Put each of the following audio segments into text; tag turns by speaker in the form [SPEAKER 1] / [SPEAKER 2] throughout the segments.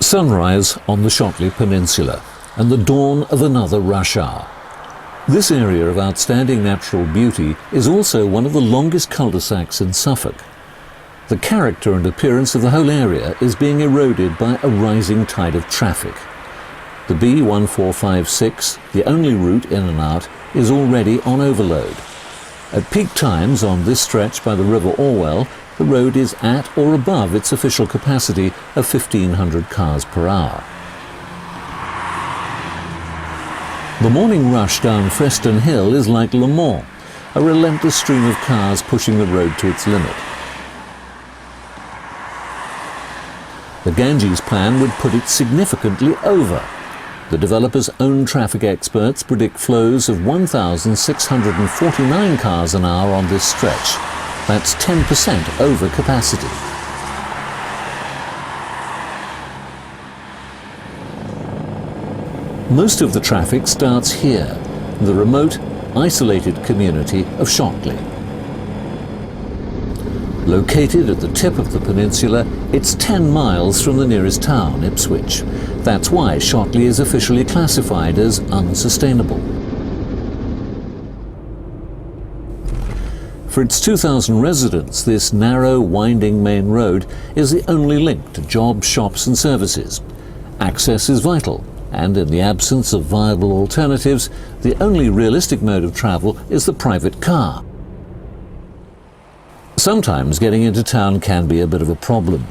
[SPEAKER 1] Sunrise on the Shotley Peninsula and the dawn of another rush hour. This area of outstanding natural beauty is also one of the longest cul-de-sacs in Suffolk. The character and appearance of the whole area is being eroded by a rising tide of traffic. The B1456, the only route in and out, is already on overload. At peak times on this stretch by the River Orwell, the road is at or above its official capacity of 1,500 cars per hour. The morning rush down Freston Hill is like Le Mans, a relentless stream of cars pushing the road to its limit. The Ganges plan would put it significantly over. The developer's own traffic experts predict flows of 1,649 cars an hour on this stretch. That's 10% over capacity. Most of the traffic starts here, the remote, isolated community of Shotley. Located at the tip of the peninsula, it's 10 miles from the nearest town, Ipswich. That's why Shotley is officially classified as unsustainable. For its 2,000 residents, this narrow, winding main road is the only link to jobs, shops and services. Access is vital, and in the absence of viable alternatives, the only realistic mode of travel is the private car. Sometimes getting into town can be a bit of a problem.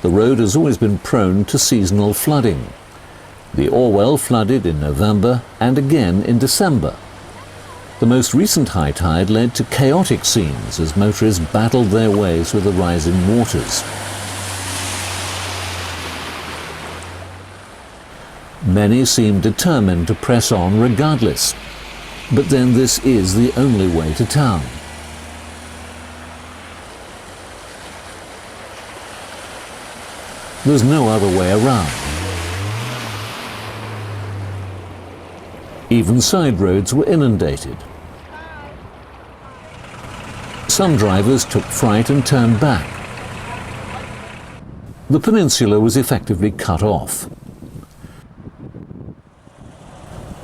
[SPEAKER 1] The road has always been prone to seasonal flooding. The Orwell flooded in November and again in December. The most recent high tide led to chaotic scenes as motorists battled their way through the rising waters. Many seem determined to press on regardless. But then this is the only way to town. There's no other way around. Even side roads were inundated. Some drivers took fright and turned back. The peninsula was effectively cut off.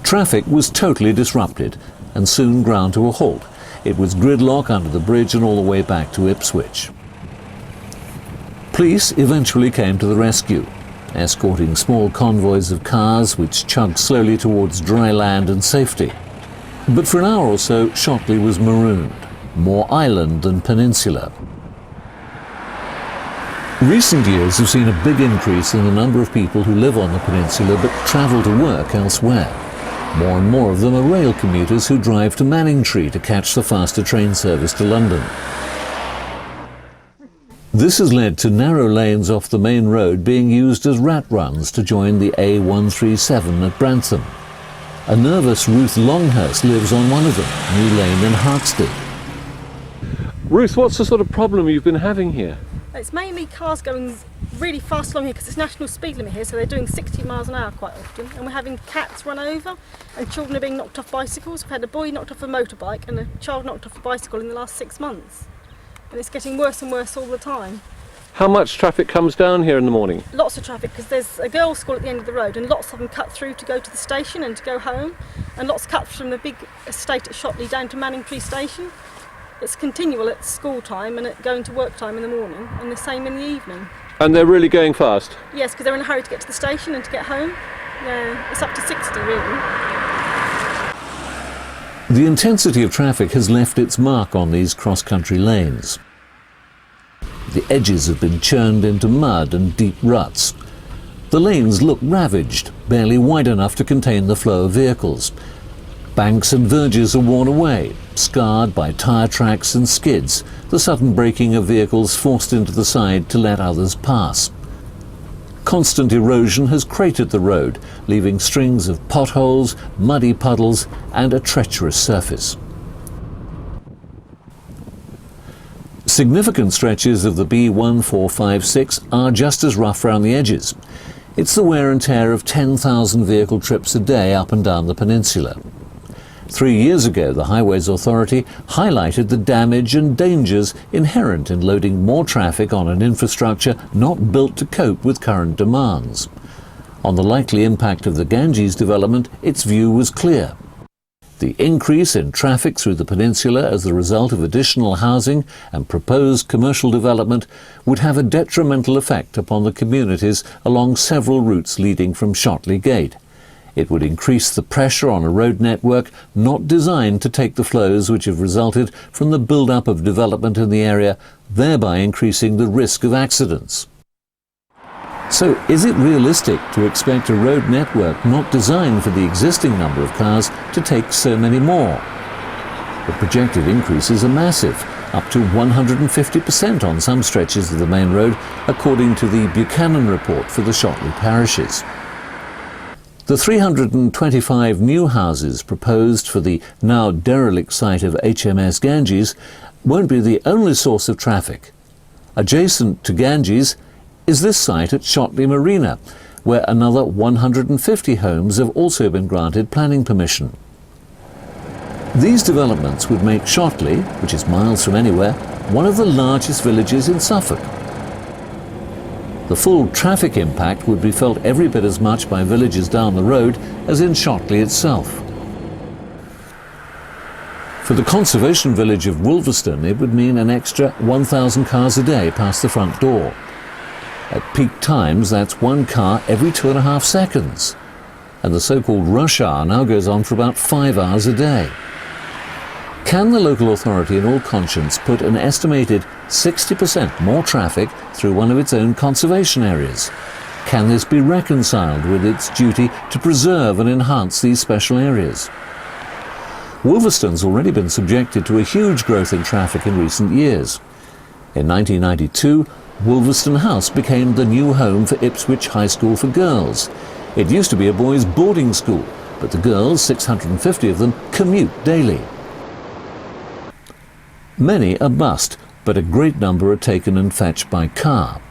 [SPEAKER 1] Traffic was totally disrupted and soon ground to a halt. It was gridlock under the bridge and all the way back to Ipswich. Police eventually came to the rescue, escorting small convoys of cars which chugged slowly towards dry land and safety. But for an hour or so, Shotley was marooned, more island than peninsula. Recent years have seen a big increase in the number of people who live on the peninsula but travel to work elsewhere. More and more of them are rail commuters who drive to Manningtree to catch the faster train service to London. This has led to narrow lanes off the main road being used as rat runs to join the A137 at Brantham. A nervous Ruth Longhurst lives on one of them, New Lane in Hartsted.
[SPEAKER 2] Ruth, what's the sort of problem you've been having here?
[SPEAKER 3] It's mainly cars going really fast along here because it's national speed limit here, so they're doing 60 miles an hour quite often. And we're having cats run over and children are being knocked off bicycles. We've had a boy knocked off a motorbike and a child knocked off a bicycle in the last 6 months. And it's getting worse and worse all the time.
[SPEAKER 2] How much traffic comes down here in the morning?
[SPEAKER 3] Lots of traffic because there's a girls' school at the end of the road and lots of them cut through to go to the station and to go home, and lots cut from the big estate at Shotley down to Manningtree station. It's continual at school time and at going to work time in the morning, and the same in the evening.
[SPEAKER 2] And they're really going fast?
[SPEAKER 3] Yes, because they're in a hurry to get to the station and to get home. Yeah, it's up to 60 really.
[SPEAKER 1] The intensity of traffic has left its mark on these cross-country lanes. The edges have been churned into mud and deep ruts. The lanes look ravaged, barely wide enough to contain the flow of vehicles. Banks and verges are worn away, scarred by tyre tracks and skids, the sudden braking of vehicles forced into the side to let others pass. Constant erosion has cratered the road, leaving strings of potholes, muddy puddles and a treacherous surface. Significant stretches of the B1456 are just as rough round the edges. It's the wear and tear of 10,000 vehicle trips a day up and down the peninsula. 3 years ago, the Highways Authority highlighted the damage and dangers inherent in loading more traffic on an infrastructure not built to cope with current demands. On the likely impact of the Ganges development, its view was clear. The increase in traffic through the peninsula as the result of additional housing and proposed commercial development would have a detrimental effect upon the communities along several routes leading from Shotley Gate. It would increase the pressure on a road network not designed to take the flows which have resulted from the build-up of development in the area, thereby increasing the risk of accidents. So, is it realistic to expect a road network not designed for the existing number of cars to take so many more? The projected increases are massive, up to 150% on some stretches of the main road, according to the Buchanan report for the Shotley parishes. The 325 new houses proposed for the now derelict site of HMS Ganges won't be the only source of traffic. Adjacent to Ganges is this site at Shotley Marina, where another 150 homes have also been granted planning permission. These developments would make Shotley, which is miles from anywhere, one of the largest villages in Suffolk. The full traffic impact would be felt every bit as much by villages down the road as in Shotley itself. For the conservation village of Woolverstone, it would mean an extra 1,000 cars a day past the front door. At peak times, that's one car every 2.5 seconds. And the so-called rush hour now goes on for about 5 hours a day. Can the local authority in all conscience put an estimated 60% more traffic through one of its own conservation areas? Can this be reconciled with its duty to preserve and enhance these special areas? Woolverstone's already been subjected to a huge growth in traffic in recent years. In 1992, Woolverstone House became the new home for Ipswich High School for Girls. It used to be a boys' boarding school, but the girls, 650 of them, commute daily. Many are bused, but a great number are taken and fetched by car.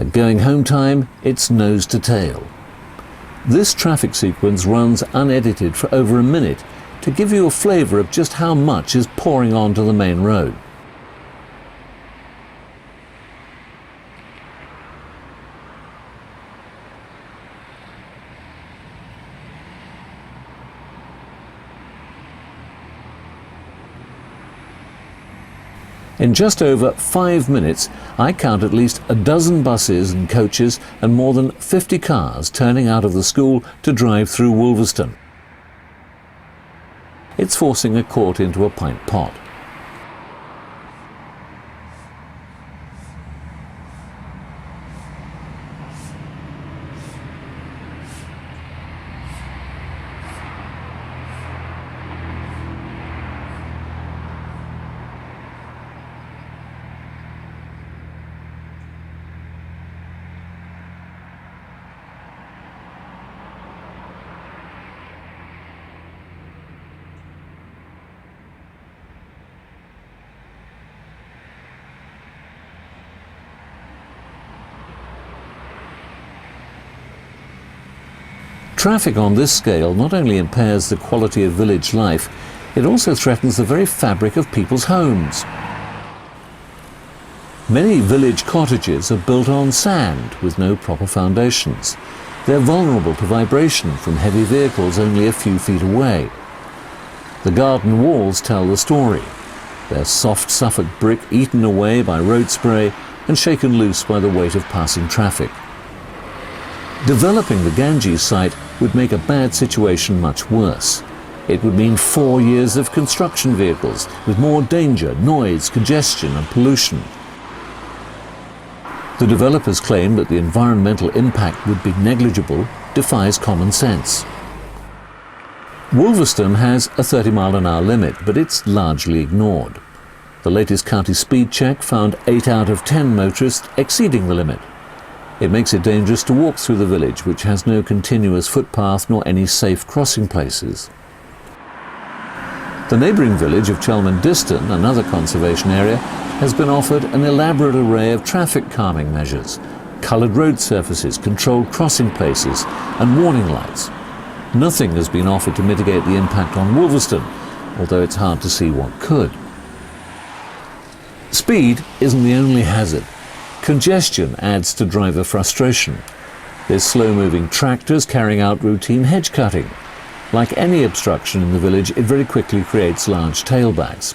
[SPEAKER 1] At going home time, it's nose to tail. This traffic sequence runs unedited for over a minute to give you a flavour of just how much is pouring onto the main road. In just over 5 minutes, I count at least a dozen buses and coaches and more than 50 cars turning out of the school to drive through Woolverstone. It's forcing a quart into a pint pot. Traffic on this scale not only impairs the quality of village life, it also threatens the very fabric of people's homes. Many village cottages are built on sand with no proper foundations. They're vulnerable to vibration from heavy vehicles only a few feet away. The garden walls tell the story. They're soft Suffolk brick eaten away by road spray and shaken loose by the weight of passing traffic. Developing the Ganges site would make a bad situation much worse. It would mean 4 years of construction vehicles with more danger, noise, congestion and pollution. The developers claim that the environmental impact would be negligible, defies common sense. Woolverstone has a 30-mile-an-hour limit, but it's largely ignored. The latest county speed check found 8 out of 10 motorists exceeding the limit. It makes it dangerous to walk through the village, which has no continuous footpath nor any safe crossing places. The neighbouring village of Chelmondiston, another conservation area, has been offered an elaborate array of traffic calming measures, coloured road surfaces, controlled crossing places and warning lights. Nothing has been offered to mitigate the impact on Woolverstone, although it's hard to see what could. Speed isn't the only hazard. Congestion adds to driver frustration. There's slow-moving tractors carrying out routine hedge cutting. Like any obstruction in the village, it very quickly creates large tailbacks.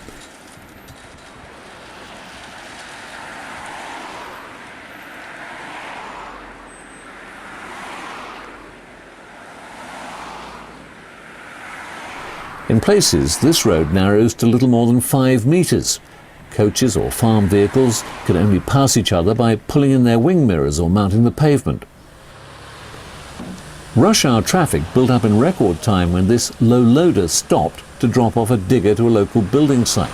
[SPEAKER 1] In places, this road narrows to little more than 5 metres. Coaches or farm vehicles can only pass each other by pulling in their wing mirrors or mounting the pavement. Rush hour traffic built up in record time when this low loader stopped to drop off a digger to a local building site.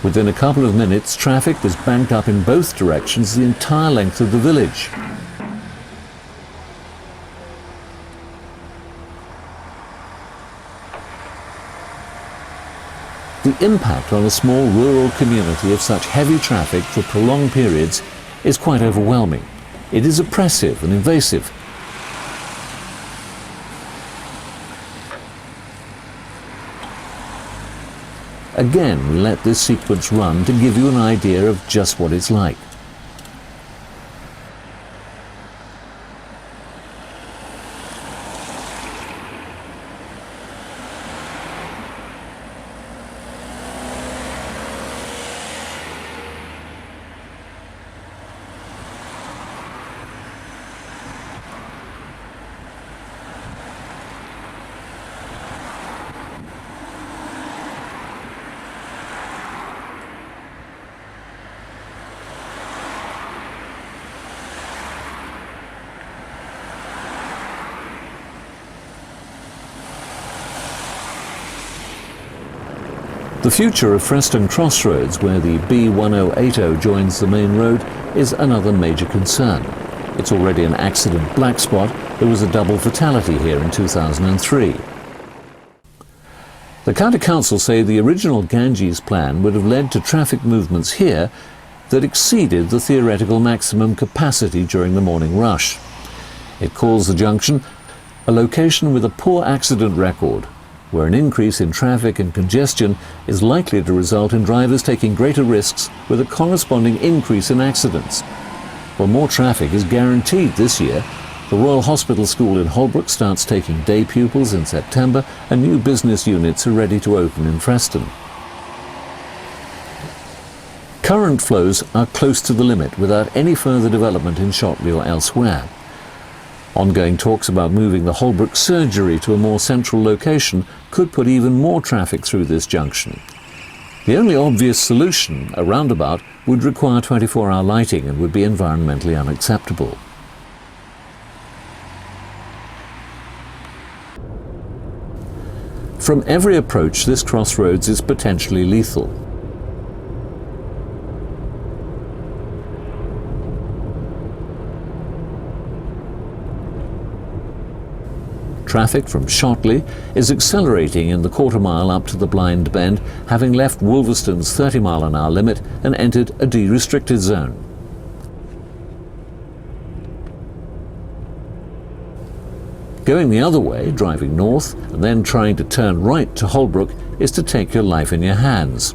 [SPEAKER 1] Within a couple of minutes, traffic was banked up in both directions the entire length of the village. The impact on a small rural community of such heavy traffic for prolonged periods is quite overwhelming. It is oppressive and invasive. Again, we let this sequence run to give you an idea of just what it's like. The future of Freston Crossroads, where the B1080 joins the main road, is another major concern. It's already an accident black spot. There was a double fatality here in 2003. The County Council say the original Ganges plan would have led to traffic movements here that exceeded the theoretical maximum capacity during the morning rush. It calls the junction a location with a poor accident record, where an increase in traffic and congestion is likely to result in drivers taking greater risks with a corresponding increase in accidents. Well, more traffic is guaranteed this year. The Royal Hospital School in Holbrook starts taking day pupils in September, and new business units are ready to open in Freston. Current flows are close to the limit without any further development in Shotley or elsewhere. Ongoing talks about moving the Holbrook surgery to a more central location could put even more traffic through this junction. The only obvious solution, a roundabout, would require 24-hour lighting and would be environmentally unacceptable. From every approach, this crossroads is potentially lethal. Traffic from Shotley is accelerating in the quarter mile up to the Blind Bend, having left Woolverstone's 30-mile-an-hour limit and entered a de-restricted zone. Going the other way, driving north, and then trying to turn right to Holbrook is to take your life in your hands.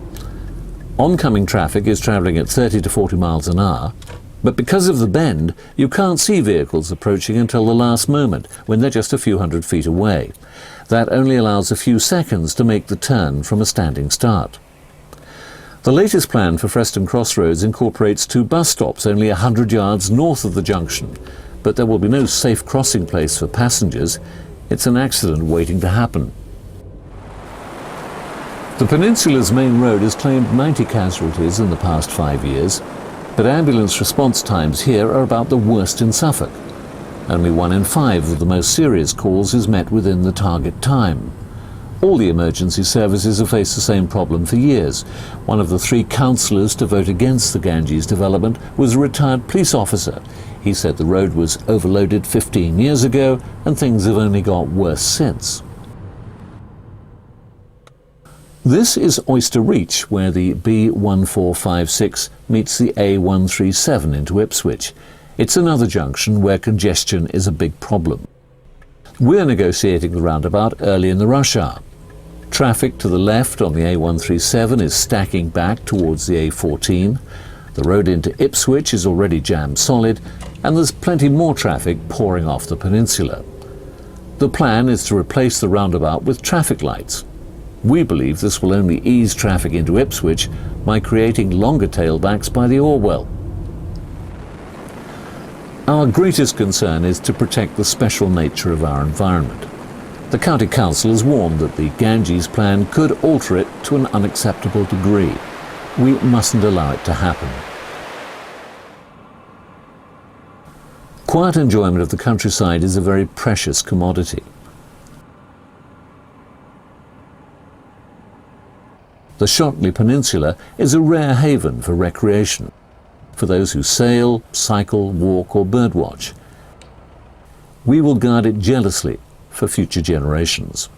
[SPEAKER 1] Oncoming traffic is travelling at 30 to 40 miles an hour, but because of the bend, you can't see vehicles approaching until the last moment, when they're just a few hundred feet away. That only allows a few seconds to make the turn from a standing start. The latest plan for Freston Crossroads incorporates 2 bus stops only 100 yards north of the junction, but there will be no safe crossing place for passengers. It's an accident waiting to happen. The peninsula's main road has claimed 90 casualties in the past 5 years, but ambulance response times here are about the worst in Suffolk. Only 1 in 5 of the most serious calls is met within the target time. All the emergency services have faced the same problem for years. One of the 3 councillors to vote against the Ganges development was a retired police officer. He said the road was overloaded 15 years ago and things have only got worse since. This is Oyster Reach, where the B1456 meets the A137 into Ipswich. It's another junction where congestion is a big problem. We're negotiating the roundabout early in the rush hour. Traffic to the left on the A137 is stacking back towards the A14. The road into Ipswich is already jammed solid, and there's plenty more traffic pouring off the peninsula. The plan is to replace the roundabout with traffic lights. We believe this will only ease traffic into Ipswich by creating longer tailbacks by the Orwell. Our greatest concern is to protect the special nature of our environment. The County Council has warned that the Ganges plan could alter it to an unacceptable degree. We mustn't allow it to happen. Quiet enjoyment of the countryside is a very precious commodity. The Shotley Peninsula is a rare haven for recreation, for those who sail, cycle, walk or birdwatch. We will guard it jealously for future generations.